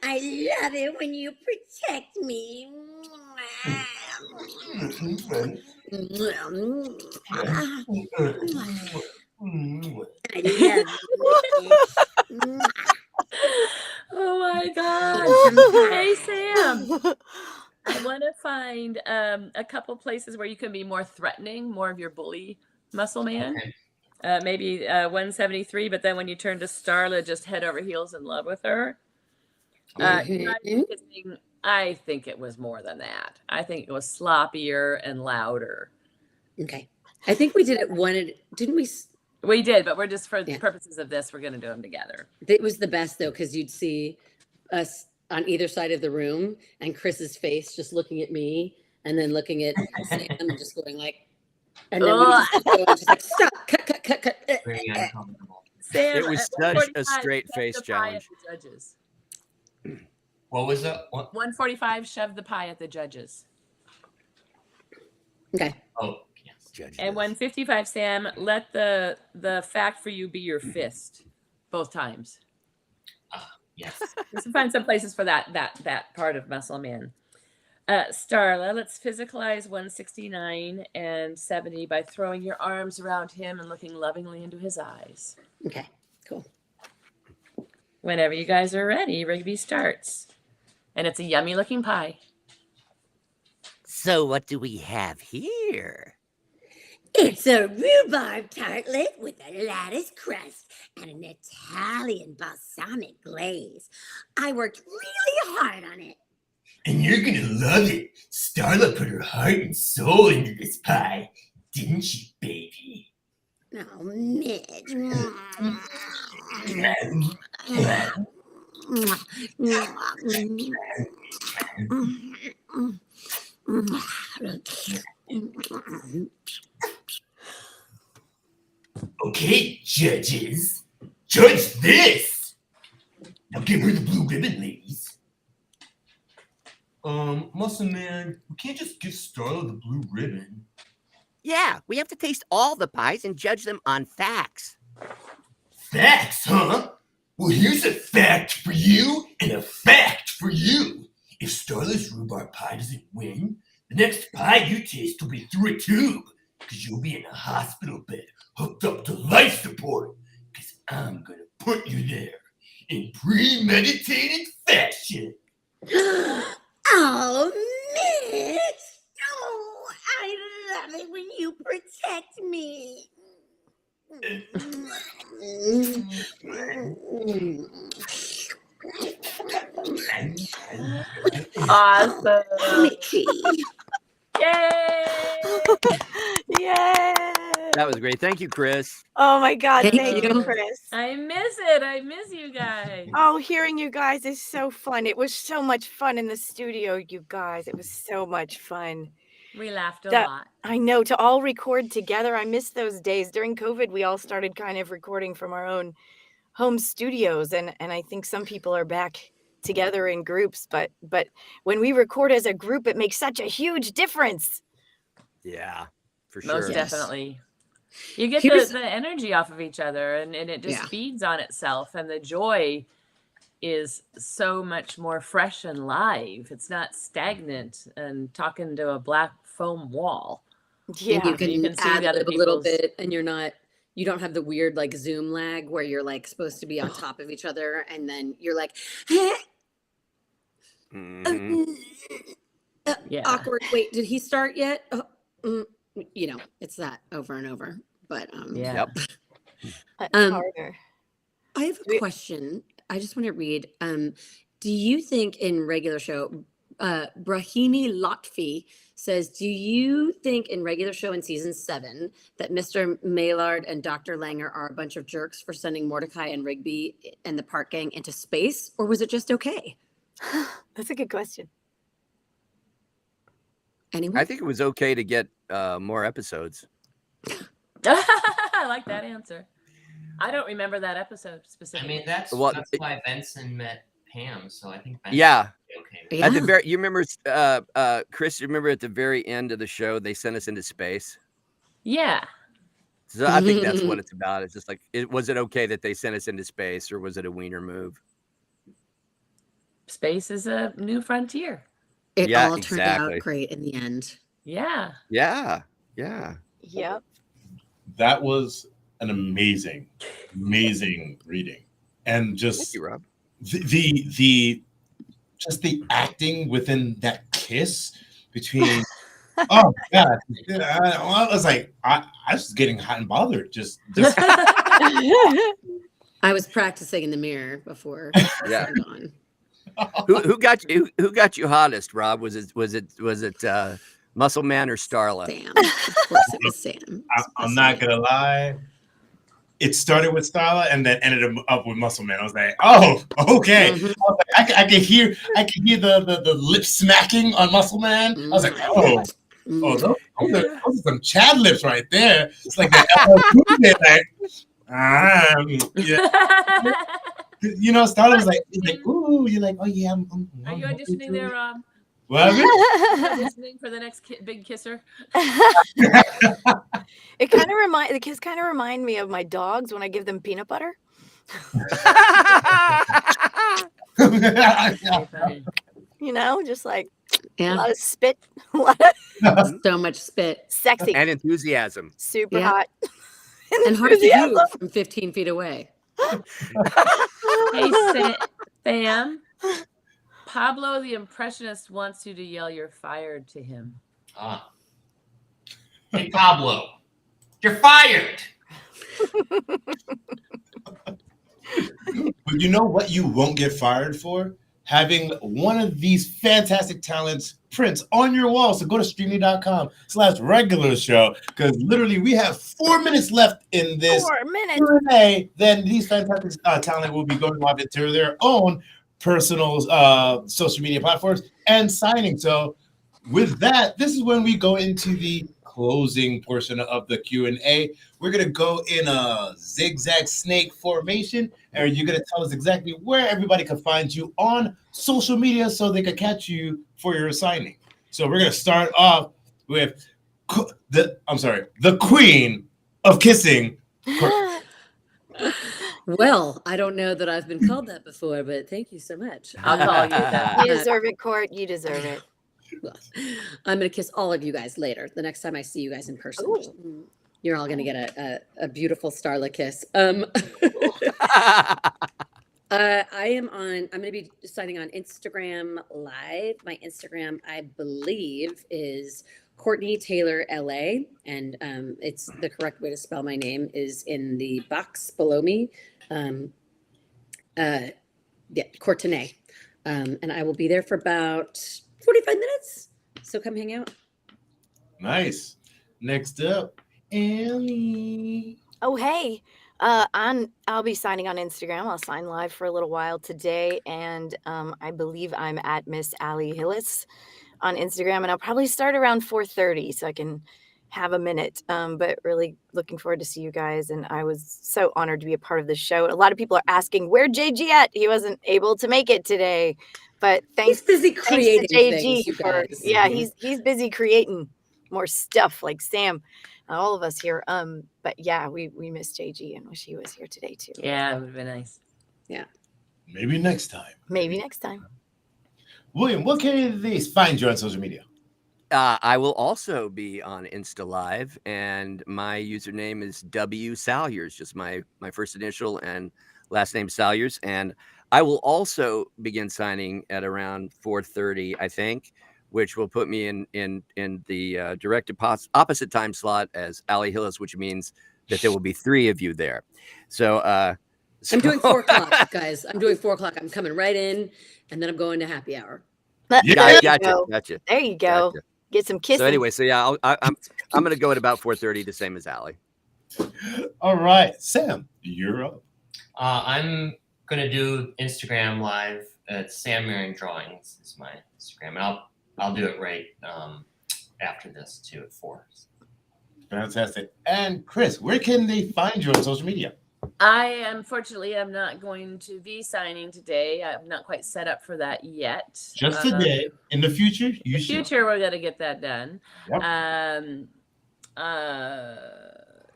I love it when you protect me. I love you. Oh my God. Hey, Sam. I want to find a couple places where you can be more threatening, more of your bully muscle man. Maybe 173, but then when you turn to Starla, just head over heels in love with her. I think it was more than that. I think it was sloppier and louder. Okay. I think we did it didn't we? We did, but we're just for the purposes of this, we're going to do them together. It was the best though, because you'd see us on either side of the room and Chris's face just looking at me and then looking at Sam and just going like, and then we just go and just like, stop, cut. Very uncomfortable. Sam, It was such a straight face challenge. Judges. What was that? What? 145, shove the pie at the judges. Okay. Oh, yes. Judges. And 155, Sam, let the fact for you be your fist both times. Yes. Let's find some places for that part of Muscle Man. Starla, let's physicalize 169 and 70 by throwing your arms around him and looking lovingly into his eyes. Okay, cool. Whenever you guys are ready, Rigby starts. And it's a yummy looking pie. So what do we have here? It's a rhubarb tartlet with a lattice crust and an Italian balsamic glaze. I worked really hard on it. And you're gonna love it. Starla put her heart and soul into this pie, didn't she, baby? Oh, Mitch. Okay, judges. Judge this. Now give her the blue ribbon, ladies. Muscle Man, we can't just give Starla the blue ribbon. Yeah, we have to taste all the pies and judge them on facts. Facts, huh? Well, here's a fact for you and a fact for you. If Starla's rhubarb pie doesn't win, the next pie you taste will be through a tube, because you'll be in a hospital bed hooked up to life support, because I'm going to put you there in premeditated fashion. Oh, Mitch. Oh, I love it when you protect me. Awesome. Mitchie. Yay! Yay! That was great. Thank you, Chris. Oh my God, Thank thank you, you. Chris. I miss it. I miss you guys. Oh, hearing you guys is so fun. It was so much fun in the studio, you guys. It was so much fun. We laughed a That- lot. I know, to all record together. I miss those days. During COVID, we all started kind of recording from our own home studios, and I think some people are back together in groups, but when we record as a group, it makes such a huge difference. Yeah, for sure. Most definitely. You get Here's- the energy off of each other, and it just Yeah. feeds on itself, and the joy is so much more fresh and live. It's not stagnant and talking to a black foam wall. Yeah. And you can, You can see the other ad-lib a little people's- bit, and you don't have the weird like Zoom lag where you're like supposed to be on top of each other, and then you're like, Mhm. Yeah. awkward. Wait, did he start yet? It's that over and over. But Yeah. Yep. Harder. I have a question. I just want to read. Do you think in regular show, Brahimi Lotfi says, do you think in regular show in season 7 that Mr. Maillard and Dr. Langer are a bunch of jerks for sending Mordecai and Rigby and the park gang into space, or was it just okay? That's a good question. Anyone? I think it was okay to get more episodes. I like that answer. I don't remember that episode I specifically. mean, that's Well, why Benson met Pam. So I think Benson Yeah. would be okay. With Yeah. At the very, you remember, Chris? You remember at the very end of the show, they sent us into space. Yeah. So I think that's what it's about. It's just like, was it okay that they sent us into space, or was it a wiener move? Space is a new frontier. It Yeah, all turned exactly. out great in the end. Yeah. Yeah, yeah. Yep. That was an amazing reading, and Thank just you, Rob. the just the acting within that kiss between. Oh God! I was like, I was getting hot and bothered. Just I was practicing in the mirror before. Yeah. signed on. Who got you hottest, Rob? Was it Muscle Man or Starla? Sam. Of course it was Sam. I'm not gonna lie. It started with Starla and then ended up with Muscle Man. I was like, oh, okay. Mhm. I was like, I could hear the lip smacking on Muscle Man. I was like, oh, those are some Chad lips right there. It's like that. Yeah. You know, Starla was like, ooh, you're like, oh yeah. Are you auditioning there, Rob? What? Are you auditioning for the next big kisser? It kind of the kids kind of remind me of my dogs when I give them peanut butter. Very funny. You know, just like a Yeah. lot of spit, a lot of So much spit. sexy, And enthusiasm. super Yeah. hot, And hard to enthusiasm. do from 15 feet away. Hey, Sam. Pablo the Impressionist wants you to yell "You're fired" to him. Hey, Pablo, you're fired. But you know what you won't get fired for? Having one of these fantastic talents prints on your wall. So go to streamly.com/regular show, because literally we have 4 minutes left in this 4 minutes. Q&A. Then these fantastic talent will be going live into their own personal social media platforms and signing. So with that, this is when we go into the closing portion of the Q&A. We're going to go in a zigzag snake formation, and you're going to tell us exactly where everybody can find you on social media so they can catch you for your signing. So we're going to start off with the queen of kissing. Well, I don't know that I've been called that before, but thank you so much. I'll call you that. You deserve it, Court. You deserve it. Well, I'm going to kiss all of you guys later. The next time I see you guys in person, Ooh. you're all going to get a beautiful Starla kiss. I'm going to be signing on Instagram Live. My Instagram, I believe, is Courtney Taylor LA, and it's the correct way to spell my name is in the box below me. Courtenay. And I will be there for about 45 minutes. So come hang out. Nice. Next up, Ellie. Oh, hey. I'll be signing on Instagram. I'll sign live for a little while today. And I believe I'm at Miss Allie Hillis on Instagram. And I'll probably start around 4:30 so I can have a minute. But really looking forward to see you guys. And I was so honored to be a part of the show. A lot of people are asking, where JG at? He wasn't able to make it today. But He's busy creating to JG things, you for guys. he's busy creating more stuff like Sam, all of us here. But yeah, we miss JG and wish he was here today too. Yeah, it would be nice. Maybe next time. Maybe next time. William, what can they find you on social media? I will also be on Insta Live, and my username is W Salyers, just my first initial and last name Salyers. And I will also begin signing at around 4:30, I think, which will put me in the direct opposite time slot as Allie Hillis, which means that there will be 3 of you there. So I'm doing 4 o'clock, guys. I'm doing 4 o'clock. I'm coming right in, and then I'm going to happy hour. There you Gotcha. go. Gotcha. There you go. Gotcha. Get some kisses. So anyway, so yeah, I'm gonna go at about 4:30, the same as Allie. All right, Sam, you're up. I'm gonna do Instagram live at Sam Marion Drawings is my Instagram, and I'll do it right after this too at 4. Fantastic. And Chris, where can they find you on social media? I unfortunately am not going to be signing today. I'm not quite set up for that yet. Just today. In the future, In you the should. future, we're gonna get that done. Yep.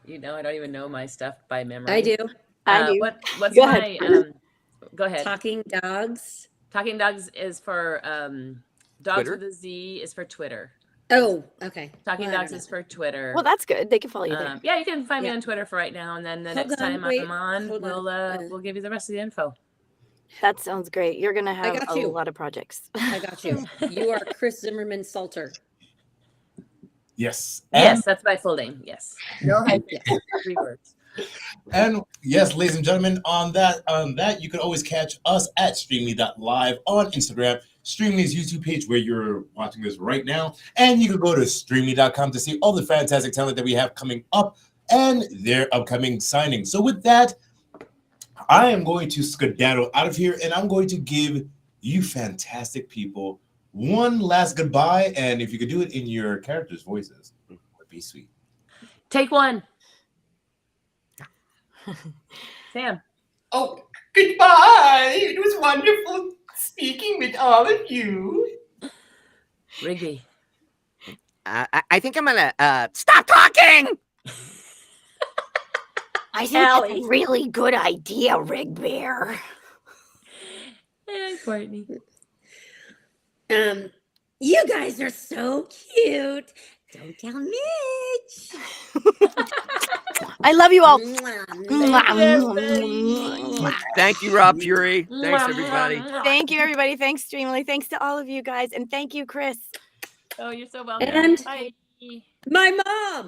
You know, I don't even know my stuff by memory. I do. I do. What's Go my ahead. go ahead. Talking dogs. Talking Dogs is for Dogs Twitter? with a Z is for Twitter. Oh, okay. Talking Well, I Dogs don't is for Twitter. Well, that's good. They can follow you there. Yeah, you can find me Yeah. on Twitter for right now, and then the Hold next on, time wait, I'm on, hold on. we'll give you the rest of the info. That sounds great. You're gonna have got a you. lot of projects. I got you. You are Chris Zimmerman Salter. Yes. Yes, that's my full name. Yes, no hyphen, 3 words. And yes, ladies and gentlemen, on that, you can always catch us at Streamily.live on Instagram, Streamly's YouTube page where you're watching this right now. And you can go to Streamly.com to see all the fantastic talent that we have coming up and their upcoming signings. So with that, I am going to skedaddle out of here and I'm going to give you fantastic people one last goodbye. And if you could do it in your characters' voices, it would be sweet. Take 1. Sam. Oh, goodbye. It was wonderful speaking with all of you. Rigby. I think I'm gonna stop talking. I think that's a really good idea, Rig Bear. And Courtney. You guys are so cute. Don't tell Mitch. I love you all. Thank you, Rob Fury. Thanks, everybody. Thank you, everybody. Thanks, Streamily. Thanks to all of you guys. And thank you, Chris. Oh, you're so welcome. And Bye. my mom.